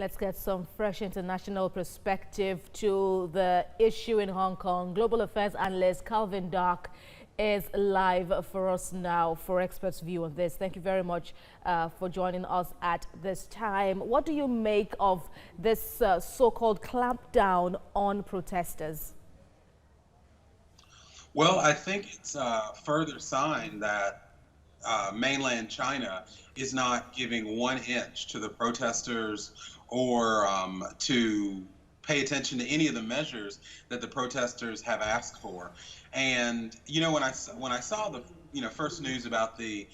Let's get some fresh international perspective to the issue in Hong Kong. Global affairs analyst Calvin Dark is live for us now for Expert's View on this. Thank you very much for joining us at this time. What do you make of this so-called clampdown on protesters? Well, I think it's a further sign that mainland China is not giving 1 inch to the protesters or to pay attention to any of the measures that the protesters have asked for. And when I saw the first news about the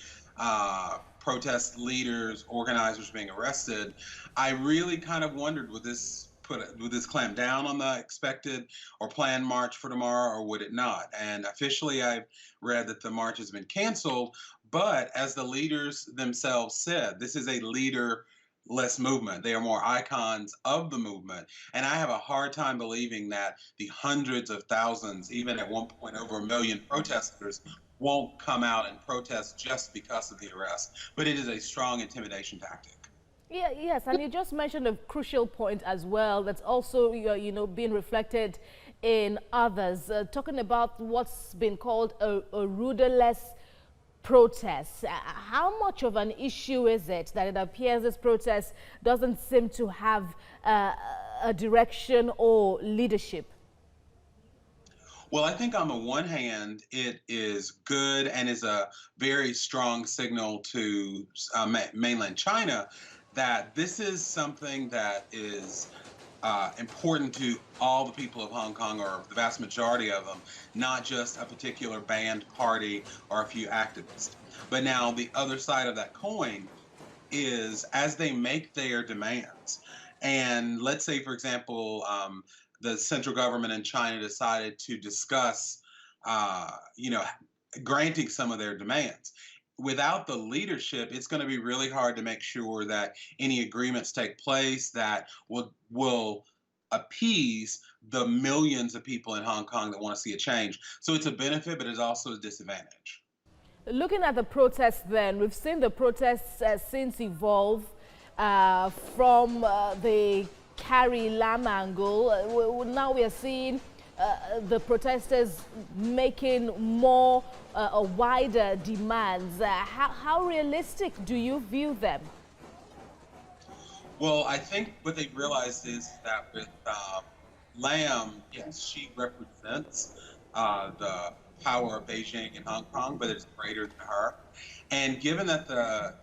protest leaders, organizers being arrested, I really kind of wondered, would this clamp down on the expected or planned march for tomorrow, or would it not? And officially, I've read that the march has been canceled. But as the leaders themselves said, this is a leaderless movement. They are more icons of the movement. And I have a hard time believing that the hundreds of thousands, even at one point over 1 million protesters, won't come out and protest just because of the arrest. But it is a strong intimidation tactic. Yeah, yes, and you just mentioned a crucial point as well that's also, being reflected in others, talking about what's been called a rudderless protest. How much of an issue is it that it appears this protest doesn't seem to have a direction or leadership? Well, I think on the one hand, it is good and is a very strong signal to mainland China that this is something that is important to all the people of Hong Kong, or the vast majority of them, not just a particular banned party or a few activists. But now the other side of that coin is, as they make their demands, and let's say, for example, the central government in China decided to discuss, granting some of their demands. Without the leadership, it's going to be really hard to make sure that any agreements take place that will appease the millions of people in Hong Kong that want to see a change. So it's a benefit, but it's also a disadvantage. Looking at the protests then, we've seen the protests since evolve from the Carrie Lam angle. Now we are seeing the protesters making more wider demands. How realistic do you view them? Well, I think what they realized is that with Lam, yes, she represents the power of Beijing and Hong Kong, but it's greater than her. And given that the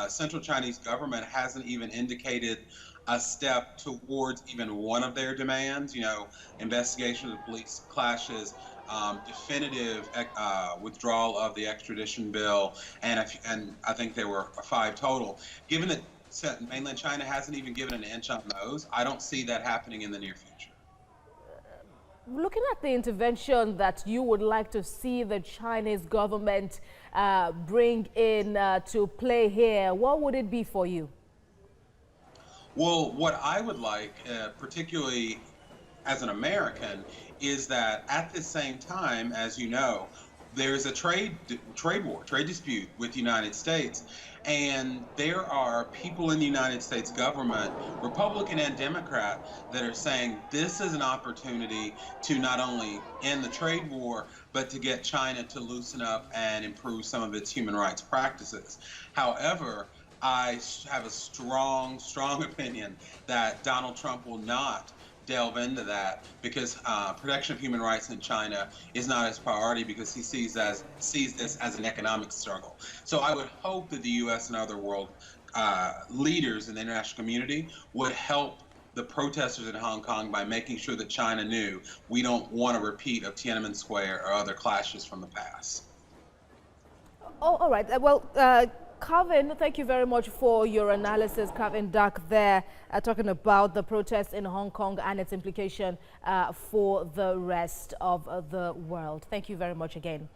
Central Chinese government hasn't even indicated a step towards even one of their demands, investigation of police clashes, definitive withdrawal of the extradition bill, and I think there were 5 total. Given that mainland China hasn't even given an inch on those, I don't see that happening in the near future. Looking at the intervention that you would like to see the Chinese government bring in to play here, what would it be for you? Well, what I would like, particularly as an American, is that at the same time, as you know, there is a trade dispute with the United States, and there are people in the United States government, Republican and Democrat, that are saying this is an opportunity to not only end the trade war, but to get China to loosen up and improve some of its human rights practices. However, I have a strong opinion that Donald Trump will not delve into that, because protection of human rights in China is not his priority, because he sees this as an economic struggle. So I would hope that the U.S. and other world leaders in the international community would help the protesters in Hong Kong by making sure that China knew we don't want a repeat of Tiananmen Square or other clashes from the past. Oh, all right. Calvin, thank you very much for your analysis. Calvin Dark there talking about the protests in Hong Kong and its implication for the rest of the world. Thank you very much again.